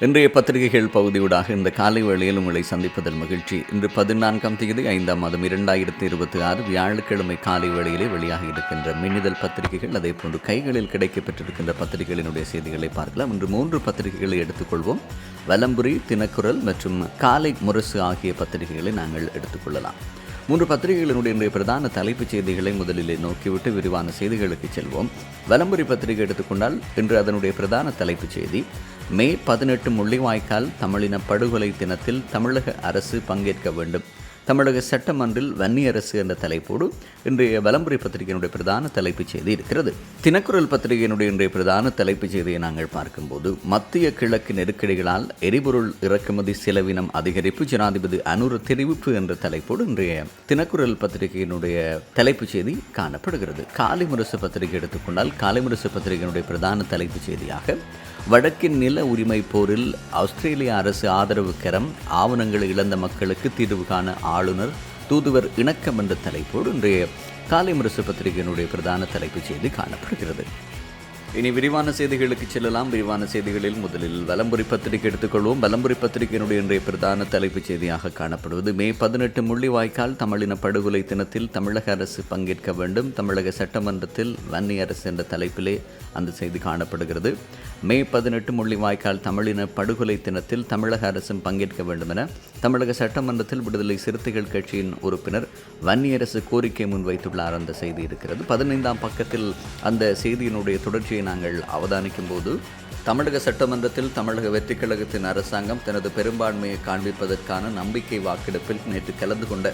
இன்றைய பத்திரிகைகள் பகுதியூடாக இந்த காலை வேளையில் உங்களை சந்திப்பதில் மகிழ்ச்சி. இன்று 14ஆம் தேதி 5ஆம் மாதம் 2026 வியாழக்கிழமை காலை வேளையிலே வெளியாக இருக்கின்ற மின்னிதழ் பத்திரிகைகள், அதே போன்று கைகளில் கிடைக்கப்பெற்றிருக்கின்ற பத்திரிகைகளினுடைய செய்திகளை பார்க்கலாம். இன்று 3 பத்திரிகைகளை எடுத்துக்கொள்வோம். வலம்புரி, தினக்குரல் மற்றும் காலை முரசு ஆகிய பத்திரிகைகளை நாங்கள் எடுத்துக்கொள்ளலாம். 3 பத்திரிகைகளினுடைய இன்றைய பிரதான தலைப்புச் செய்திகளை முதலிலே நோக்கிவிட்டு விரிவான செய்திகளுக்கு செல்வோம். வலம்புரி பத்திரிகை எடுத்துக்கொண்டால் இன்று அதனுடைய பிரதான தலைப்புச் செய்தி, மே 18 முள்ளிவாய்க்கால் தமிழின படுகொலை தினத்தில் தமிழக அரசு பங்கேற்க வேண்டும். தமிழக சட்டமன்றில் வன்னியரசு என்ற தலைப்போடு இன்றைய வலம்புரி பத்திரிகையினுடைய பிரதான தலைப்புச் செய்தி இருக்கிறது. தினக்குரல் பத்திரிகையினுடைய இன்றைய பிரதான தலைப்புச் செய்தியை நாங்கள் பார்க்கும்போது, மத்திய கிழக்கு நெருக்கடிகளால் எரிபொருள் இறக்குமதி செலவினம் அதிகரிப்பு, ஜனாதிபதி அனுர தெரிவிப்பு என்ற தலைப்போடு இன்றைய தினக்குரல் பத்திரிகையினுடைய தலைப்புச் செய்தி காணப்படுகிறது. காலை முரசு பத்திரிகை எடுத்துக்கொண்டால், காலை முரசு பத்திரிகையினுடைய பிரதான தலைப்புச் செய்தியாக, வடக்கின் நில உரிமை போரில் ஆஸ்திரேலிய அரசு ஆதரவு கரம், ஆவணங்களை இழந்த மக்களுக்கு தீர்வு காண ஆளுநர் தூதுவர் இணக்கம் என்ற தலைப்போடு இன்றைய காலை முரசு பத்திரிகையினுடைய பிரதான தலைப்புச் செய்தி காணப்படுகிறது. இனி விரிவான செய்திகளுக்கு செல்லலாம். விரிவான செய்திகளில் முதலில் வலம்புரி பத்திரிகை எடுத்துக்கொள்வோம். வலம்புரி பத்திரிகையினுடைய இன்றைய பிரதான தலைப்புச் செய்தியாக காணப்படுவது, மே 18 முள்ளிவாய்க்கால் தமிழின படுகொலை தினத்தில் தமிழக அரசு பங்கேற்க வேண்டும். தமிழக சட்டமன்றத்தில் வன்னியரசு என்ற தலைப்பிலே அந்த செய்தி காணப்படுகிறது. மே 18 முள்ளிவாய்க்கால் தமிழின படுகொலை தினத்தில் தமிழக அரசும் பங்கேற்க வேண்டும் என தமிழக சட்டமன்றத்தில் விடுதலை சிறுத்தைகள் கட்சியின் உறுப்பினர் வன்னியரசு கோரிக்கை முன்வைத்துள்ளார். அந்த செய்தி இருக்கிறது. 15ஆம் பக்கத்தில் அந்த செய்தியினுடைய தொடர்ச்சியை நாங்கள் அவதானிக்கும் போது, தமிழக சட்டமன்றத்தில் தமிழக வெற்றி கழகத்தின் அரசாங்கம் தனது பெரும்பான்மையை காண்பிப்பதற்கான நம்பிக்கை வாக்கெடுப்பில் நேற்று கலந்து கொண்ட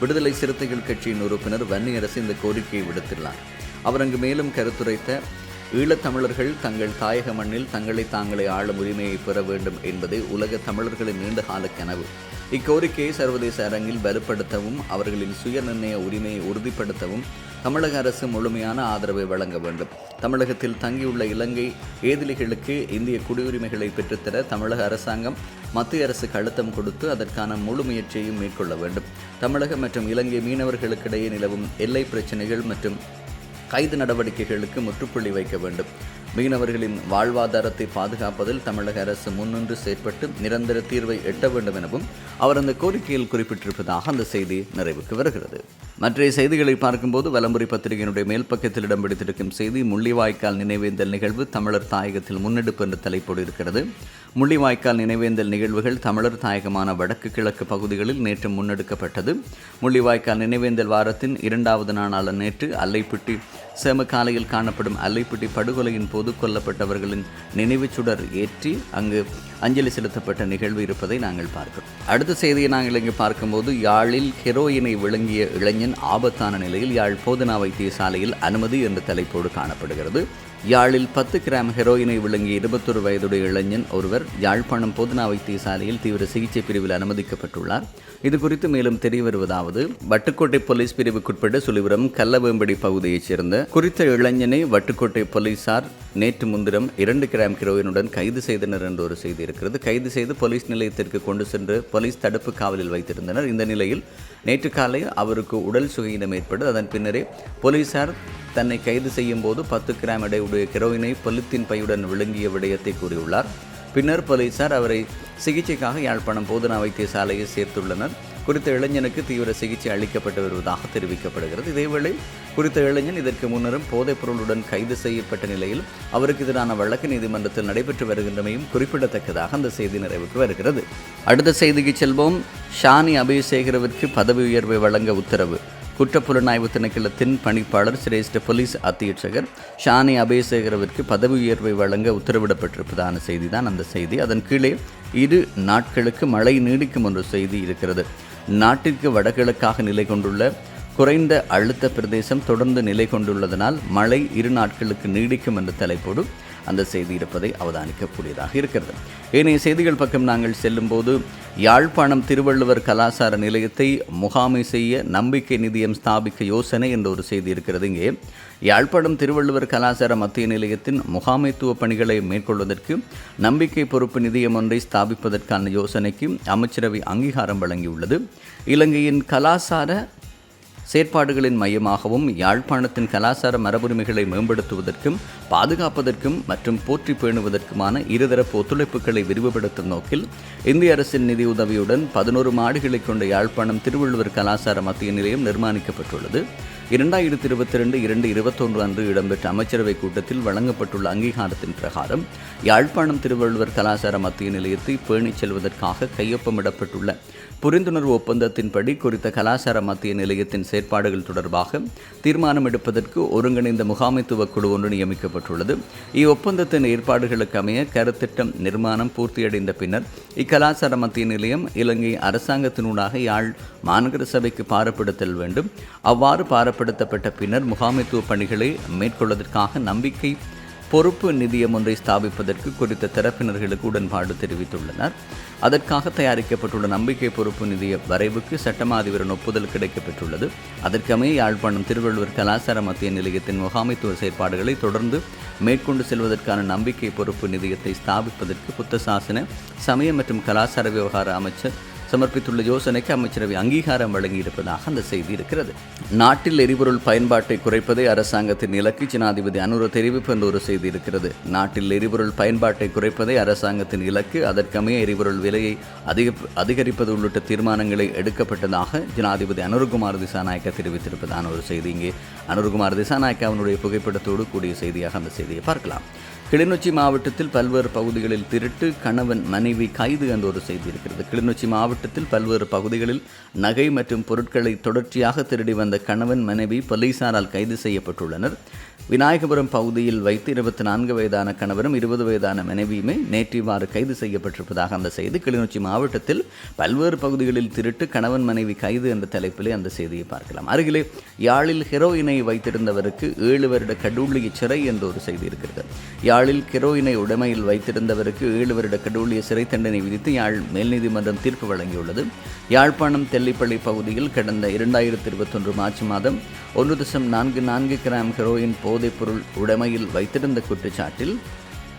விடுதலை சிறுத்தைகள் கட்சியின் உறுப்பினர் வன்னியரசு இந்த கோரிக்கையை விடுத்துள்ளார். அவர் அங்கு மேலும் கருத்துரைத்த, ஈழத்தமிழர்கள் தங்கள் தாயக மண்ணில் தங்களை தாங்களே ஆளும் உரிமையை பெற வேண்டும் என்பதே உலக தமிழர்களின் நீண்டகால கனவு. இக்கோரிக்கையை சர்வதேச அரங்கில் வலுப்படுத்தவும் அவர்களின் சுயநிர்ணய உரிமையை உறுதிப்படுத்தவும் தமிழக அரசு முழுமையான ஆதரவை வழங்க வேண்டும். தமிழகத்தில் தங்கியுள்ள இலங்கை ஏதிலிகளுக்கு இந்திய குடியுரிமைகளை பெற்றுத்தர தமிழக அரசாங்கம் மத்திய அரசுக்கு அழுத்தம் கொடுத்து அதற்கான முழு முயற்சியையும் மேற்கொள்ள வேண்டும். தமிழக மற்றும் இலங்கை மீனவர்களுக்கிடையே நிலவும் எல்லை பிரச்சினைகள் மற்றும் கைது நடவடிக்கைகளுக்கு முற்றுப்புள்ளி வைக்க வேண்டும். மீனவர்களின் வாழ்வாதாரத்தை பாதுகாப்பதில் தமிழக அரசு முன்னின்று செயற்பட்டு நிரந்தர தீர்வை எட்ட வேண்டும் எனவும் அவர் அந்த கோரிக்கையில் குறிப்பிட்டிருப்பதாக அந்த செய்தி நிறைவுக்கு வருகிறது. மற்ற செய்திகளை பார்க்கும்போது, வலம்புரி பத்திரிகையினுடைய மேல் பக்கத்தில் இடம் பிடித்திருக்கும் செய்தி, முள்ளிவாய்க்கால் நினைவேந்தல் நிகழ்வு தமிழர் தாயகத்தில் முன்னெடுப்பு என்ற தலைப்போடு இருக்கிறது. முள்ளிவாய்க்கால் நினைவேந்தல் நிகழ்வுகள் தமிழர் தாயகமான வடக்கு கிழக்கு பகுதிகளில் நேற்று முன்னெடுக்கப்பட்டது. முள்ளிவாய்க்கால் நினைவேந்தல் வாரத்தின் 2வது நாளான நேற்று அல்லைப்பிட்டி சேமக்காலையில் காணப்படும் அல்லைப்பிட்டி படுகொலையின் போது கொல்லப்பட்டவர்களின் நினைவுச் சுடர் ஏற்றி அங்கு அஞ்சலி செலுத்தப்பட்ட நிகழ்வு இருப்பதை நாங்கள் பார்க்கிறோம். அடுத்த செய்தியை நாங்கள் இங்கு பார்க்கும்போது, யாழில் ஹெரோயினை விழுங்கிய இளைஞன் ஆபத்தான நிலையில் யாழ் போதனா வைத்தியசாலையில் அனுமதி என்ற தலைப்போடு காணப்படுகிறது. யாழில் 10 கிராம் ஹெரோயினை விழுங்கிய 21 வயதுடைய இளைஞன் ஒருவர் யாழ்ப்பாணம் போதனா வைத்தியசாலையில் தீவிர சிகிச்சை பிரிவில் அனுமதிக்கப்பட்டுள்ளார். இது குறித்து மேலும் தெரிய வருவதாவது, வட்டுக்கோட்டை போலீஸ் பிரிவுக்குட்பட்ட சுழிபுரம் கல்லவேம்படி பகுதியைச் சேர்ந்த குறித்த இளைஞனை வட்டுக்கோட்டை போலீசார் நேற்று முன்தினம் 2 கிராம் ஹெரோயினுடன் கைது செய்தனர் என்ற ஒரு செய்தி இருக்கிறது. கைது செய்து போலீஸ் நிலையத்திற்கு கொண்டு சென்று போலீஸ் தடுப்பு காவலில் வைத்திருந்தனர். இந்த நிலையில் நேற்று காலை அவருக்கு உடல் சுகையினம் ஏற்பட்டு அதன் பின்னரே போலீசார் தன்னை கைது செய்யும் போது 10 கிராம் எடையுடைய ஹெரோயினை பொலித்தீன் பையுடன் விழுங்கிய விடயத்தை கூறியுள்ளார். பின்னர் போலீசார் அவரை சிகிச்சைக்காக யாழ்ப்பாணம் போதனா வைத்தியசாலையை சேர்த்துள்ளனர். குறித்த இளைஞனுக்கு தீவிர சிகிச்சை அளிக்கப்பட்டு வருவதாக தெரிவிக்கப்படுகிறது. இதேவேளை குறித்த இளைஞன் இதற்கு முன்னரும் போதைப் பொருளுடன் கைது செய்யப்பட்ட நிலையில் அவருக்கு எதிரான வழக்கு நீதிமன்றத்தில் நடைபெற்று வருகின்றமையும் குறிப்பிடத்தக்கதாக அந்த செய்தி நிறைவுக்கு வருகிறது. அடுத்த செய்திக்கு செல்வோம். ஷானி அபேசேகரவிற்கு பதவி உயர்வை வழங்க உத்தரவு. குற்றப்புலனாய்வு திணைக்களத்தின் பணிப்பாளர் சிரேஷ்ட போலீஸ் அத்தியட்சகர் ஷானி அபேசேகரவிற்கு பதவி உயர்வை வழங்க உத்தரவிடப்பட்டிருப்பதான செய்தி தான் அந்த செய்தி. அதன் கீழே 2 நாட்களுக்கு மழை நீடிக்கும் என்ற செய்தி இருக்கிறது. நாட்டிற்கு வடகிழக்காக நிலை கொண்டுள்ள குறைந்த அழுத்த பிரதேசம் தொடர்ந்து நிலை கொண்டுள்ளதனால் மழை 2 நாட்களுக்கு நீடிக்கும் என்ற தலைப்போடு அந்த செய்தி இருப்பதை அவதானிக்கக்கூடியதாக இருக்கிறது. ஏனைய செய்திகள் பக்கம் நாங்கள் செல்லும்போது, யாழ்ப்பாணம் திருவள்ளுவர் கலாசார நிலையத்தை முகாமை செய்ய நம்பிக்கை நிதியம் ஸ்தாபிக்க யோசனை என்ற ஒரு செய்தி இருக்கிறது. இங்கே யாழ்ப்பாணம் திருவள்ளுவர் கலாசார மத்திய நிலையத்தின் முகாமைத்துவ பணிகளை மேற்கொள்வதற்கு நம்பிக்கை பொறுப்பு நிதியம் ஒன்றை ஸ்தாபிப்பதற்கான யோசனைக்கு அமைச்சரவை அங்கீகாரம் வழங்கியுள்ளது. இலங்கையின் கலாசார செயற்பாடுகளின் மையமாகவும் யாழ்ப்பாணத்தின் கலாசார மரபுரிமைகளை மேம்படுத்துவதற்கும் பாதுகாப்பதற்கும் மற்றும் போற்றி பேணுவதற்குமான இருதரப்பு ஒத்துழைப்புகளை விரிவுபடுத்தும் நோக்கில் இந்திய அரசின் நிதியுதவியுடன் 11 மாடிகளை கொண்ட யாழ்ப்பாணம் திருவள்ளுவர் கலாசார மத்திய நிலையம் நிர்மாணிக்கப்பட்டுள்ளது. 2022-2021 அன்று இடம்பெற்ற அமைச்சரவை கூட்டத்தில் வழங்கப்பட்டுள்ள அங்கீகாரத்தின் பிரகாரம் யாழ்ப்பாணம் திருவள்ளுவர் கலாசார மத்திய நிலையத்தை பேணிச் செல்வதற்காக கையொப்பமிடப்பட்டுள்ள புரிந்துணர்வு ஒப்பந்தத்தின்படி குறித்த கலாசார மத்திய நிலையத்தின் செயற்பாடுகள் தொடர்பாக தீர்மானம் எடுப்பதற்கு ஒருங்கிணைந்த முகாமைத்துவ குழு ஒன்று நியமிக்கப்பட்டுள்ளது. இவ்வொப்பந்தத்தின் ஏற்பாடுகளுக்கு அமைய கருத்திட்டம் நிர்மாணம் பூர்த்தியடைந்த பின்னர் இக்கலாசார மத்திய நிலையம் இலங்கை அரசாங்கத்தினூடாக யாழ் மாநகர சபைக்கு பாரப்படுத்தல் வேண்டும். அவ்வாறு பாரப்படுத்தப்பட்ட பின்னர் முகாமைத்துவ பணிகளை மேற்கொள்வதற்காக நம்பிக்கை பொறுப்பு நிதியம் ஒன்றை ஸ்தாபிப்பதற்கு குறித்த தரப்பினர்களுக்கு உடன்பாடு தெரிவித்துள்ளனர். அதற்காக தயாரிக்கப்பட்டுள்ள நம்பிக்கை பொறுப்பு நிதிய வரைவுக்கு சட்டமா அதிபரின் ஒப்புதல் கிடைக்கப்பெற்றுள்ளது. அதற்கமைய யாழ்ப்பாணம் திருவள்ளுவர் கலாசார மத்திய நிலையத்தின் முகாமைத்துவ செயற்பாடுகளை தொடர்ந்து மேற்கொண்டு செல்வதற்கான நம்பிக்கை பொறுப்பு நிதியத்தை ஸ்தாபிப்பதற்கு புத்த சாசன சமய மற்றும் கலாசார விவகார அமைச்சர் சமர்ப்பித்துள்ள யோசனைக்கு அமைச்சரவை அங்கீகாரம் வழங்கியிருப்பதாக அந்த செய்தி இருக்கிறது. நாட்டில் எரிபொருள் பயன்பாட்டை குறைப்பதே அரசாங்கத்தின் இலக்கு ஜனாதிபதி அனுர தெரிவிப்பு என்ற ஒரு செய்தி இருக்கிறது. நாட்டில் எரிபொருள் பயன்பாட்டை குறைப்பதே அரசாங்கத்தின் இலக்கு, அதற்கமைய எரிபொருள் விலையை அதிகரிப்பது உள்ளிட்ட தீர்மானங்களை எடுக்கப்பட்டதாக ஜனாதிபதி அனுரகுமார் திசாநாயக்க தெரிவித்திருப்பதான ஒரு செய்தி. இங்கே அனுரகுமார் திசாநாயக்காவினுடைய புகைப்படத்தோடு கூடிய செய்தியாக அந்த செய்தியை பார்க்கலாம். கிளிநொச்சி மாவட்டத்தில் பல்வேறு பகுதிகளில் திருட்டு, கணவன் மனைவி கைது என்ற ஒரு செய்தி இருக்கிறது. கிளிநொச்சி மாவட்டத்தில் பல்வேறு பகுதிகளில் நகை மற்றும் பொருட்களை தொடர்ச்சியாக திருடி வந்த கணவன் மனைவி போலீசாரால் கைது செய்யப்பட்டுள்ளனர். விநாயகபுரம் பகுதியில் வைத்து 24 வயதான கணவரும் 20 வயதான மனைவியுமே நேற்றிவாறு கைது செய்யப்பட்டிருப்பதாக அந்த செய்தி. கிளிநொச்சி மாவட்டத்தில் பல்வேறு பகுதிகளில் திருட்டு, கணவன் மனைவி கைது என்ற தலைப்பிலே அந்த செய்தியை பார்க்கலாம். அருகிலே யாழில் ஹெரோயினை வைத்திருந்தவருக்கு 7 வருட கடூழிய சிறை என்ற ஒரு செய்தி இருக்கிறது. யாழில் ஹெரோயினை உடைமையில் வைத்திருந்தவருக்கு 7 வருட கடூழிய சிறை தண்டனை விதித்து யாழ் மேல் நீதிமன்றம் தீர்ப்பு வழங்கியுள்ளது. யாழ்ப்பாணம் தெல்லிப்பள்ளி பகுதியில் கடந்த 2021 மார்ச் மாதம் 1.44 கிராம் ஹெரோயின் போதைப்பொருள் உடைமையில் வைத்திருந்த குற்றச்சாட்டில்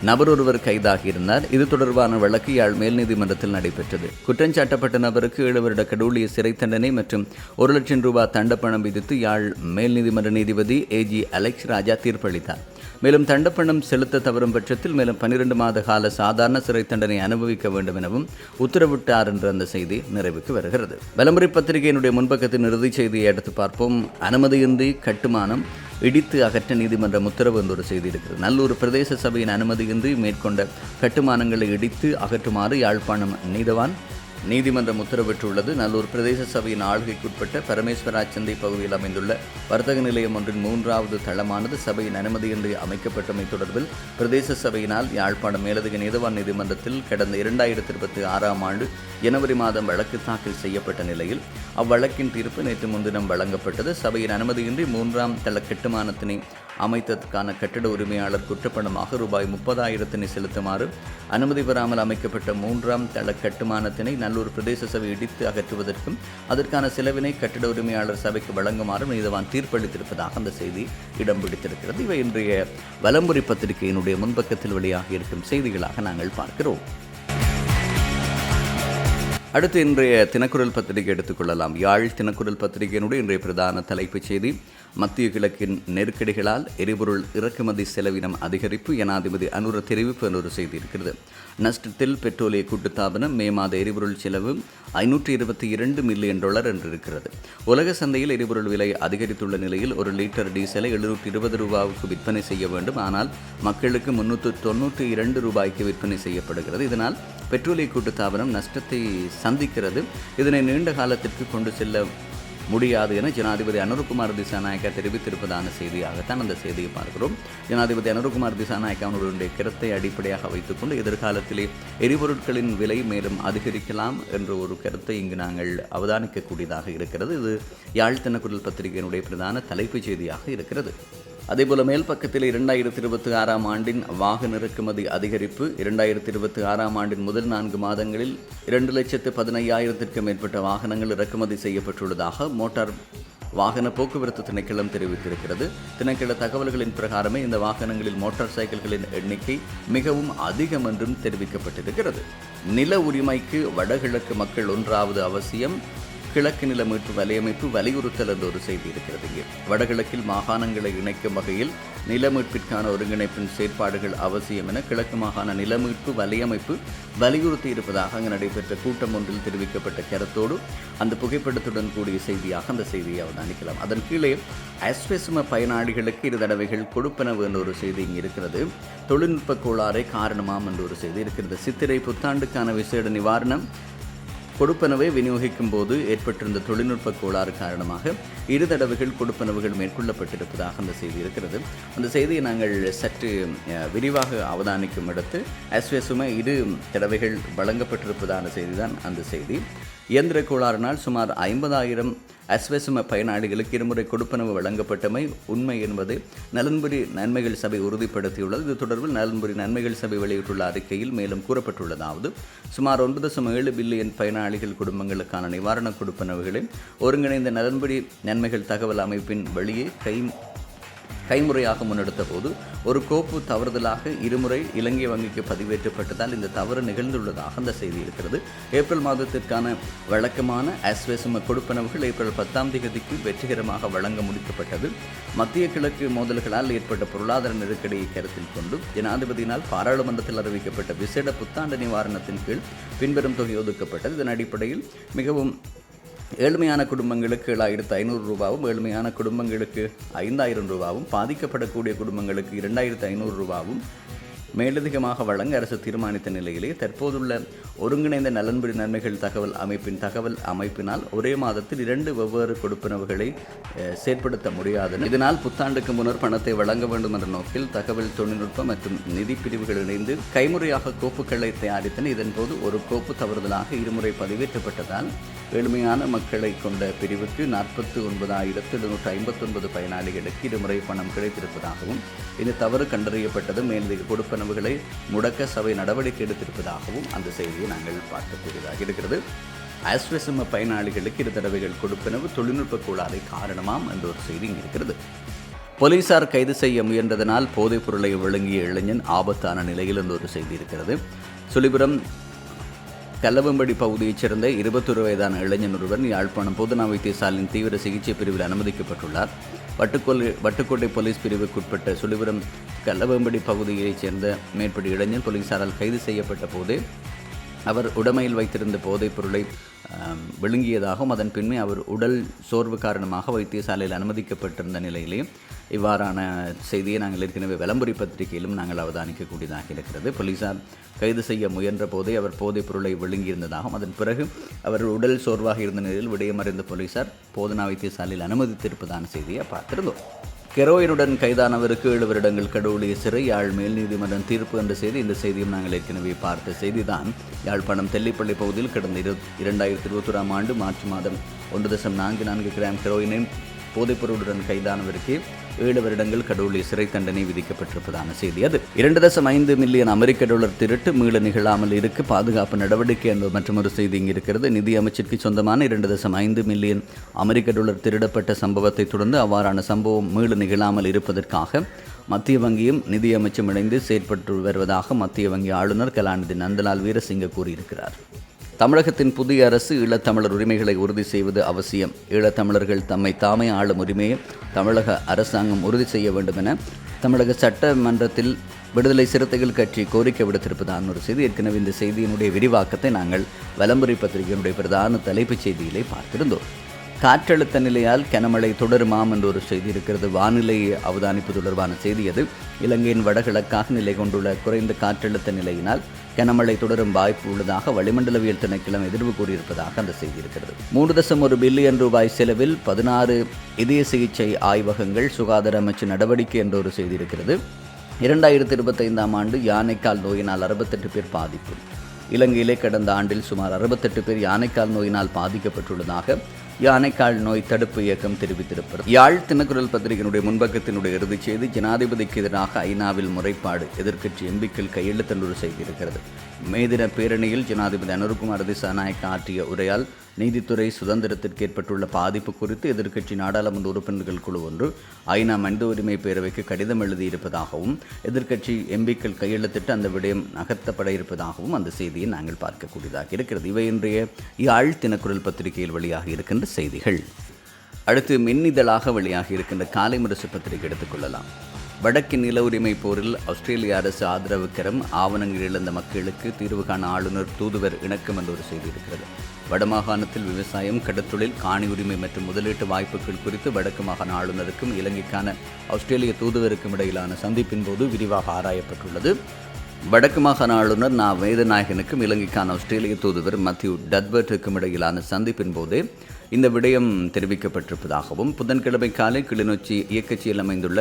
நபர் ஒருவர் கைதாகியிருந்தார். இது தொடர்பான வழக்கு யாழ் மேல் நீதிமன்றத்தில் நடைபெற்றது. குற்றஞ்சாட்டப்பட்ட நபருக்கு 7 வருட கடூழிய சிறை தண்டனை மற்றும் 1 லட்சம் ரூபாய் தண்டப்பணம் விதித்து யாழ் மேல் நீதிமன்ற நீதிபதி ஏஜி அலெக்ஸ் ராஜா தீர்ப்பளித்தார். மேலும் தண்டப்பணம் செலுத்த தவறும் பட்சத்தில் மேலும் 12 மாத கால சாதாரண சிறை தண்டனை அனுபவிக்க வேண்டும் எனவும் உத்தரவிட்டார் என்ற அந்த செய்தி நிறைவுக்கு வருகிறது. விளம்பர பத்திரிகையினுடைய முன்பக்கத்தின் இறுதிச் செய்தியை எடுத்து பார்ப்போம். அனுமதியின்றி கட்டுமானம் இடித்து அகற்ற நீதிமன்றம் உத்தரவு என்ற ஒரு செய்தி இருக்கிறது. நல்லூர் பிரதேச சபையின் அனுமதியின்றி மேற்கொண்ட கட்டுமானங்களை இடித்து அகற்றுமாறு யாழ்ப்பாணம் நீதிமன்றம் உத்தரவிட்டுள்ளது. நல்லூர் பிரதேச சபையின் ஆளுகைக்குட்பட்ட பரமேஸ்வராஜ் சந்தை பகுதியில் அமைந்துள்ள வர்த்தக நிலையம் ஒன்றின் 3வது தளமானது சபையின் அனுமதியின்றி அமைக்கப்பட்டமை தொடர்பில் பிரதேச சபையினால் யாழ்ப்பாணம் மேலதிக நீதவான் நீதிமன்றத்தில் கடந்த 2026 ஆண்டு ஜனவரி மாதம் வழக்கு தாக்கல் செய்யப்பட்ட நிலையில் அவ்வழக்கின் தீர்ப்பு நேற்று முன்தினம் வழங்கப்பட்டது. சபையின் அனுமதியின்றி 3ஆம் தள கட்டுமானத்தினை அமைத்ததற்கான கட்டிட உரிமையாளர் குற்றப்பணமாக ரூபாய் 30,000 செலுத்துமாறு அனுமதி பெறாமல் அமைக்கப்பட்ட 3ஆம் தள கட்டுமானத்தினை நல்லூர் பிரதேச சபை இடித்து அகற்றுவதற்கும் அதற்கான செலவினை கட்டிட உரிமையாளர் சபைக்கு வழங்குமாறும் நீதவான் தீர்ப்பளித்திருப்பதாக அந்த செய்தி இடம் பிடித்திருக்கிறது. இவை இன்றைய வலம்புரி பத்திரிகையினுடைய முன்பக்கத்தில் வெளியாகி இருக்கும் செய்திகளாக நாங்கள் பார்க்கிறோம். அடுத்து இன்றைய தினக்குரல் பத்திரிகை எடுத்துக்கொள்ளலாம். யாழ் தினக்குரல் பத்திரிகையினுடைய இன்றைய பிரதான தலைப்புச் செய்தி, மத்திய கிழக்கின் நெருக்கடிகளால் எரிபொருள் இறக்குமதி செலவினம் அதிகரிப்பு, ஜனாதிபதி அனுர தெரிவிப்பு என்ற ஒரு செய்தி இருக்கிறது. நஷ்டத்தில் பெட்ரோலிய கூட்டுத்தாபனம், மே மாத எரிபொருள் செலவு $522 மில்லியன் என்று இருக்கிறது. உலக சந்தையில் எரிபொருள் விலை அதிகரித்துள்ள நிலையில் 1 லிட்டர் டீசலை $720 விற்பனை செய்ய வேண்டும். ஆனால் மக்களுக்கு $392 விற்பனை செய்யப்படுகிறது. இதனால் பெட்ரோலிய கூட்டுத்தாபனம் நஷ்டத்தை சந்திக்கிறது. இதனை நீண்ட காலத்திற்கு கொண்டு செல்ல முடியாது என ஜனாதிபதி அனுரகுமார் திசாநாயக்கா தெரிவித்திருப்பதான செய்தியாகத்தான் அந்த செய்தியை பார்க்கிறோம். ஜனாதிபதி அனுரகுமார் திசாநாயக்காவுடைய கருத்தை அடிப்படையாக வைத்துக்கொண்டு எதிர்காலத்திலே எரிபொருட்களின் விலை மேலும் அதிகரிக்கலாம் என்ற ஒரு கருத்தை இங்கு நாங்கள் அவதானிக்கக்கூடியதாக இருக்கிறது. இது யாழ் தினக்குரல் பத்திரிகையினுடைய பிரதான தலைப்புச் செய்தியாக இருக்கிறது. அதேபோல மேல் பக்கத்தில் 2026 ஆண்டின் வாகன இறக்குமதி அதிகரிப்பு. 2026 ஆண்டின் முதல் 4 மாதங்களில் 2,15,000 மேற்பட்ட வாகனங்கள் இறக்குமதி செய்யப்பட்டுள்ளதாக மோட்டார் வாகன போக்குவரத்து திணைக்களம் தெரிவித்திருக்கிறது. திணைக்கள தகவல்களின் பிரகாரமே இந்த வாகனங்களில் மோட்டார் சைக்கிள்களின் எண்ணிக்கை மிகவும் அதிகம் என்றும் தெரிவிக்கப்பட்டிருக்கிறது. நில உரிமைக்கு வடகிழக்கு மக்கள் ஒன்றாவது அவசியம். கிழக்கு நில மீட்பு வலையமைப்பு வலியுறுத்தல் என்ற ஒரு செய்தி இருக்கிறது. இங்கே வடகிழக்கில் மாகாணங்களை இணைக்கும் வகையில் நில மீட்பிற்கான ஒருங்கிணைப்பின் செயற்பாடுகள் அவசியம் என கிழக்கு மாகாண நில மீட்பு வலையமைப்பு வலியுறுத்தி இருப்பதாக அங்கு நடைபெற்ற கூட்டம் ஒன்றில் தெரிவிக்கப்பட்ட கருத்தோடு அந்த புகைப்படத்துடன் கூடிய செய்தியாக அந்த செய்தியை அவதானிக்கலாம். அதன் கீழே அஸ்வெசும பயனாளிகளுக்கு 2 தடவைகள் கொடுப்பனவு என்ற ஒரு செய்தி இங்கே இருக்கிறது. தொழில்நுட்ப கோளாறை காரணமாம் என்ற ஒரு செய்தி இருக்கிறது. சித்திரை புத்தாண்டுக்கான விசேட நிவாரணம் கொடுப்பனவை விநியோகிக்கும் போது ஏற்பட்டிருந்த தொழில்நுட்ப கோளாறு காரணமாக 2 தடவைகள் கொடுப்பனவுகள் மேற்கொள்ளப்பட்டிருப்பதாக அந்த செய்தி இருக்கிறது. அந்த செய்தியை நாங்கள் சற்று விரிவாக அவதானிக்கும் இடத்து அஸ்வெசும 2 தடவைகள் வழங்கப்பட்டிருப்பதான செய்திதான் அந்த செய்தி. இயந்திர கோளாறினால் சுமார் 50,000 அஸ்வெசும பயனாளிகளுக்கு 2 முறை கொடுப்பனவு வழங்கப்பட்டமை உண்மை என்பதை நலன்புரி நன்மைகள் சபை உறுதிப்படுத்தியுள்ளது. இது தொடர்பில் நலன்புரி நன்மைகள் சபை வெளியிட்டுள்ள அறிக்கையில் மேலும் கூறப்பட்டுள்ளதாவது, சுமார் 9.7 பில்லியன் பயனாளிகள் குடும்பங்களுக்கான நிவாரண கொடுப்பனவுகளை ஒருங்கிணைந்த நலன்புரி நன்மைகள் தகவல் அமைப்பின் வெளியே கைமுறையாக முன்னெடுத்த போது ஒரு கோப்பு தவறுதலாக 2 முறை இலங்கை வங்கிக்கு பதிவேற்றப்பட்டதால் இந்த தவறு நிகழ்ந்துள்ளதாக அந்த செய்தி இருக்கிறது. ஏப்ரல் மாதத்திற்கான வழக்கமான அஸ்வெசும கொடுப்பனவுகள் ஏப்ரல் 10ஆம் தேதிக்கு வெற்றிகரமாக வழங்க முடிக்கப்பட்டது. மத்திய கிழக்கு மோதல்களால் ஏற்பட்ட பொருளாதார நெருக்கடியை கருத்தில் கொண்டு ஜனாதிபதியினால் பாராளுமன்றத்தில் அறிவிக்கப்பட்ட விசேட புத்தாண்டு நிவாரணத்தின் கீழ் பின்வரும் தொகை ஒதுக்கப்பட்டது. இதன் அடிப்படையில் மிகவும் ஏழ்மையான குடும்பங்களுக்கு 7,500 ரூபாவும், ஏழ்மையான குடும்பங்களுக்கு 5,000 ரூபாவும், பாதிக்கப்படக்கூடிய குடும்பங்களுக்கு 2,500 ரூபாவும் மேலதிகமாக வழங்க அரசு தீர்மானித்த நிலையிலே தற்போதுள்ள ஒருங்கிணைந்த நலன்புரி நன்மைகள் தகவல் அமைப்பினால் ஒரே மாதத்தில் 2 வெவ்வேறு கொடுப்பனவுகளை செயற்படுத்த முடியாது. இதனால் புத்தாண்டுக்கு முன்னர் பணத்தை வழங்க வேண்டும் என்ற நோக்கில் தகவல் தொழில்நுட்ப மற்றும் நிதி பிரிவுகள் இணைந்து கைமுறையாக கோப்புகளை தயாரித்தன. இதன்போது ஒரு கோப்பு தவறுதலாக 2 முறை பதிவேற்றப்பட்டதால் ஏழ்மையான மக்களை கொண்ட பிரிவுக்கு 49,759 பயனாளிகளுக்கு 2 முறை பணம் கிடைத்திருப்பதாகவும் இந்த தவறு கண்டறியப்பட்டது மேலதிக கொடுப்பனவுகளை முடக்க சபை நடவடிக்கை எடுத்திருப்பதாகவும் அந்த செய்தியை நாங்கள் பார்க்கக்கூடியதாக இருக்கிறது. அஸ்வெசும பயனாளிகளுக்கு 2 தடவைகள் கொடுப்பனவு தொழில்நுட்ப கோளாறை காரணமாம் என்ற ஒரு செய்தி இருக்கிறது. போலீசார் கைது செய்ய முயன்றதனால் போதைப் பொருளை விழுங்கிய இளைஞன் ஆபத்தான நிலையில் என்ற ஒரு செய்தி இருக்கிறது. சுழிபுரம் கல்லவம்படி பகுதியைச் சேர்ந்த 21 வயதான இளைஞன் ஒருவர் யாழ்ப்பாணம் போதனா வைத்தியசாலையின் தீவிர சிகிச்சை பிரிவில் அனுமதிக்கப்பட்டுள்ளார். வட்டுக்கோட்டை போலீஸ் பிரிவுக்குட்பட்ட சுழிபுரம் கல்லவம்படி பகுதியைச் சேர்ந்த மேற்படி இளைஞன் போலீசாரால் கைது செய்யப்பட்ட போதே அவர் உடமையில் வைத்திருந்த போதைப் பொருளை விழுங்கியதாகவும் அதன் பின்மே அவர் உடல் சோர்வு காரணமாக வைத்தியசாலையில் அனுமதிக்கப்பட்டிருந்த நிலையிலே இவ்வாறான செய்தியை நாங்கள் ஏற்கனவே விளம்பரி பத்திரிகையிலும் நாங்கள் அவதானிக்கக்கூடியதாக இருக்கிறது. போலீசார் கைது செய்ய முயன்ற போதே அவர் போதைப் பொருளை விழுங்கியிருந்ததாகவும் அதன் பிறகு அவர் உடல் சோர்வாக இருந்த நிலையில் விடயமறிந்த போலீசார் போதனா வைத்தியசாலையில் அனுமதித்திருப்பதான செய்தியை பார்த்திருந்தோம். கெரோயினுடன் கைதானவருக்கு 7 வருடங்கள் கடவுளிய சிறை யாழ் மேல் நீதிமன்றம் தீர்ப்பு என்ற செய்தி. இந்த செய்தியும் நாங்கள் ஏற்கனவே பார்த்த செய்திதான். யாழ்ப்பாணம் தெல்லிப்பள்ளி பகுதியில் கடந்த 2021ஆம் ஆண்டு மார்ச் மாதம் 1.44 கிராம் கெரோயினை போதைப்பொருளுடன் கைதானவருக்கு 7 வருடங்கள் கடவுளிய சிறை தண்டனை விதிக்கப்பட்டிருப்பதான செய்தி. அது 2.5 மில்லியன் அமெரிக்க டாலர் திருட்டு மீள நிகழாமல் இருக்க பாதுகாப்பு நடவடிக்கை என்ற மற்றொரு செய்தி இங்கு இருக்கிறது. நிதி அமைச்சிற்கு சொந்தமான 2.5 மில்லியன் அமெரிக்க டாலர் திருடப்பட்ட சம்பவத்தை தொடர்ந்து அவ்வாறான சம்பவம் மீள நிகழாமல் இருப்பதற்காக மத்திய வங்கியும் நிதி அமைச்சும் இணைந்து செயற்பட்டு வருவதாக மத்திய வங்கி ஆளுநர் கலாநிதி நந்தலால் வீரசிங்க கூறியிருக்கிறார். தமிழகத்தின் புதிய அரசு ஈழத்தமிழர் உரிமைகளை உறுதி செய்வது அவசியம். ஈழத்தமிழர்கள் தம்மை தாமே ஆளும் உரிமையை தமிழக அரசாங்கம் உறுதி செய்ய வேண்டும் என தமிழக சட்டமன்றத்தில் விடுதலை சிறுத்தைகள் கட்சி கோரிக்கை விடுத்திருப்பதான ஒரு செய்தி. ஏற்கனவே இந்த செய்தியினுடைய விரிவாக்கத்தை நாங்கள் விளம்பரி பத்திரிகையினுடைய பிரதான தலைப்புச் செய்தியிலே பார்த்திருந்தோம். காற்றழுத்த நிலையால் கனமழை தொடருமாம் என்ற ஒரு செய்தி இருக்கிறது. வானிலை அவதானிப்பு தொடர்பான செய்தி அது. இலங்கையின் வடகிழக்காக நிலை கொண்டுள்ள குறைந்த காற்றழுத்த நிலையினால் கனமழை தொடரும் வாய்ப்பு உள்ளதாக வளிமண்டலவியல் திணைக்களம் எதிர்வு கூறியிருப்பதாக அந்த செய்தி இருக்கிறது. 3.1 பில்லியன் ரூபாய் செலவில் 16 இதய சிகிச்சை ஆய்வகங்கள் சுகாதார அமைச்சு நடவடிக்கை என்ற ஒரு செய்தி இருக்கிறது. 2025ஆம் ஆண்டு யானைக்கால் நோயினால் 68 பேர் பாதிப்பு. இலங்கையிலே கடந்த ஆண்டில் சுமார் 68 பேர் யானைக்கால் நோயினால் பாதிக்கப்பட்டுள்ளதாக யானைக்கால் நோய் தடுப்பு இயக்கம் தெரிவித்திருப்பது. யாழ் தினக்குரல் பத்திரிகையினுடைய முன்பக்கத்தினுடைய இறுதிச் செய்தி, ஜனாதிபதிக்கு எதிராக ஐநாவில் முறைப்பாடு, எதிர்க்கட்சி எம்பிக்கள் கையெழுத்தென்று செய்தி இருக்கிறது. மே தின பேரணியில் ஜனாதிபதி அனுரகுமார் திசாநாயக்க ஆற்றிய உரையால் நீதித்துறை சுதந்திரத்திற்கு ஏற்பட்டுள்ள பாதிப்பு குறித்து எதிர்க்கட்சி நாடாளுமன்ற உறுப்பினர்கள் குழு ஒன்று ஐநா மனித உரிமை பேரவைக்கு கடிதம் எழுதியிருப்பதாகவும் எதிர்க்கட்சி எம்பிக்கள் கையெழுத்திட்டு அந்த விடயம் நகர்த்தப்பட இருப்பதாகவும் அந்த செய்தியை நாங்கள் பார்க்கக்கூடியதாக இருக்கிறது. இவை இன்றைய யாழ் தினக்குரல் பத்திரிகையில் வெளியாக இருக்கின்ற செய்திகள். அடுத்து மின்னிதழாக வெளியாக இருக்கின்ற காலை முரசு பத்திரிகை எடுத்துக்கொள்ளலாம். வடக்கின் நில உரிமை போரில் ஆஸ்திரேலிய அரசு ஆதரவு கரம், ஆவணங்கள் இழந்த மக்களுக்கு தீர்வு காண ஆளுநர் தூதுவர் இணக்கம் என்ற ஒரு செய்தி இருக்கிறது. வடமாகாணத்தில் விவசாயம், கடற்தொழில், காணி உரிமை மற்றும் முதலீட்டு வாய்ப்புகள் குறித்து வடக்கு மாகாண ஆளுநருக்கும் இலங்கைக்கான ஆஸ்திரேலிய தூதுவருக்கும் இடையிலான சந்திப்பின் போது விரிவாக ஆராயப்பட்டுள்ளது. வடக்கு மாகாண ஆளுநர் வேதநாயகனுக்கும் இலங்கைக்கான ஆஸ்திரேலிய தூதுவர் மத்தியூ டட்வர்ட்டுக்கும் இடையிலான சந்திப்பின் போது இந்த விடயம் தெரிவிக்கப்பட்டிருப்பதாகவும் புதன்கிழமை காலை கிளிநொச்சி இயக்கச்சியில் அமைந்துள்ள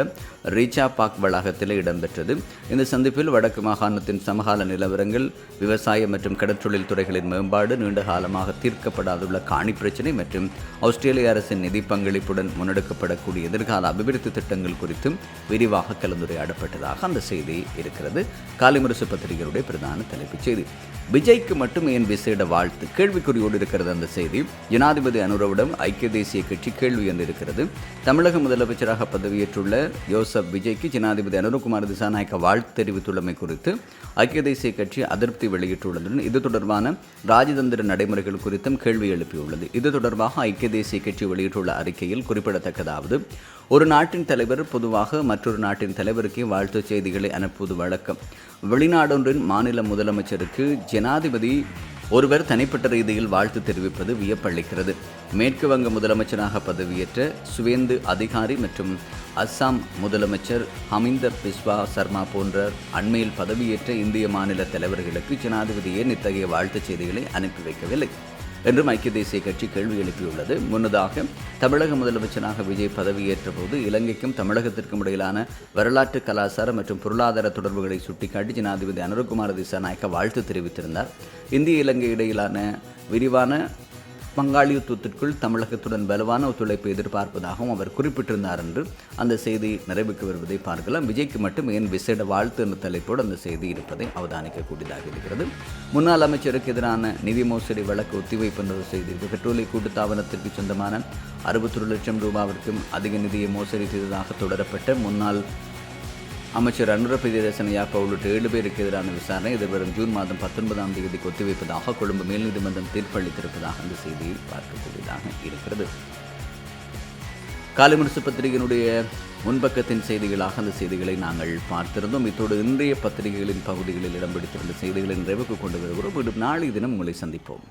ரீச்சா பார்க் வளாகத்தில் இடம்பெற்றது. இந்த சந்திப்பில் வடக்கு மாகாணத்தின் சமகால நிலவரங்கள், விவசாய மற்றும் கடற்றொழில் துறைகளின் மேம்பாடு, நீண்ட காலமாக தீர்க்கப்படாதுள்ள காணி பிரச்சினை மற்றும் ஆஸ்திரேலிய அரசின் நிதி பங்களிப்புடன் முன்னெடுக்கப்படக்கூடிய எதிர்கால அபிவிருத்தி திட்டங்கள் குறித்தும் விரிவாக கலந்துரையாடப்பட்டதாக அந்த செய்தி இருக்கிறது. காலைமுரசு பத்திரிகையுடைய பிரதான தலைப்புச் செய்தி. விஜய்க்கு மட்டும் ஏன் விசேட வாழ்த்து? கேள்விக்குறியோடு இருக்கிறது அந்த செய்தி. ஜனாதிபதி அனுரவிடம் ஐக்கிய தேசிய கட்சி கேள்வி என்றிருக்கிறது. தமிழக முதலமைச்சராக பதவியேற்றுள்ள யோசப் விஜய்க்கு ஜனாதிபதி அனுரகுமார் திசாநாயக்க வாழ்த்து தெரிவித்துள்ளமை குறித்து ஐக்கிய தேசிய கட்சி அதிருப்தி வெளியிட்டுள்ளதுடன் இது தொடர்பான ராஜதந்திர நடைமுறைகள் குறித்தும் கேள்வி எழுப்பியுள்ளது. இது தொடர்பாக ஐக்கிய தேசிய கட்சி வெளியிட்டுள்ள அறிக்கையில் குறிப்பிடத்தக்கதாவது, ஒரு நாட்டின் தலைவர் பொதுவாக மற்றொரு நாட்டின் தலைவருக்கே வாழ்த்துச் செய்திகளை அனுப்புவது வழக்கம். வெளிநாடொன்றின் மாநில முதலமைச்சருக்கு ஜனாதிபதி ஒருவர் தனிப்பட்ட ரீதியில் வாழ்த்து தெரிவிப்பது வியப்பளிக்கிறது. மேற்கு வங்க முதலமைச்சராக பதவியேற்ற சுவேந்து அதிகாரி மற்றும் அஸ்ஸாம் முதலமைச்சர் ஹமிந்தர் பிஸ்வா சர்மா போன்ற அண்மையில் பதவியேற்ற இந்திய மாநில தலைவர்களுக்கு ஜனாதிபதி ஏன் இத்தகைய வாழ்த்துச் செய்திகளை அனுப்பி வைக்கவில்லை என்றும் ஐக்கிய தேசிய கட்சி கேள்வி எழுப்பியுள்ளது. முன்னதாக தமிழக முதலமைச்சராக விஜய் பதவியேற்ற போது இலங்கைக்கும் தமிழகத்திற்கும் இடையிலான வரலாற்று, கலாச்சார மற்றும் பொருளாதார தொடர்புகளை சுட்டிக்காட்டி ஜனாதிபதி அனுரகுமார் திசாநாயக்க வாழ்த்து தெரிவித்திருந்தார். இந்திய இலங்கை இடையிலான விரிவான பங்காளித்துவத்திற்குள் தமிழகத்துடன் வலுவான ஒத்துழைப்பை எதிர்பார்ப்பதாகவும் அவர் குறிப்பிட்டிருந்தார் என்று அந்த செய்தி நிறைவுக்கு வருவதை பார்க்கலாம். விஜய்க்கு மட்டும் ஏன் விசேட வாழ்த்து என்ற தலைப்போடு அந்த செய்தி இருப்பதை அவதானிக்கக்கூடியதாக இருக்கிறது. முன்னாள் அமைச்சருக்கு எதிரான நிதி மோசடி வழக்கு ஒத்திவைப்பு என்ற ஒரு செய்தி இருக்கு. பெட்ரோலிய கூட்டுத்தாபனத்திற்கு சொந்தமான 61 லட்சம் ரூபாவிற்கும் அதிக நிதியை மோசடி செய்ததாக தொடரப்பட்ட முன்னாள் அமைச்சர் அனுர பிரியதர்சனயாப்பா உள்ளிட்ட 7 பேருக்கு எதிரான விசாரணை எதிர்வரும் ஜூன் மாதம் 19ஆம் தேதிக்கு ஒத்திவைப்பதாக கொழும்பு மேல்நீதிமன்றம் தீர்ப்பளித்திருப்பதாக அந்த செய்தியை பார்க்கக்கூடியதாக இருக்கிறது. காலைமுரசு பத்திரிகையினுடைய முன்பக்கத்தின் செய்திகளாக அந்த செய்திகளை நாங்கள் பார்த்திருந்தோம். இத்தோடு இன்றைய பத்திரிகைகளின் பகுதிகளில் இடம் பிடித்திருந்த செய்திகளை நிறைவுக்கு கொண்டு வருகிறோம். நாளை தினம் உங்களை சந்திப்போம்.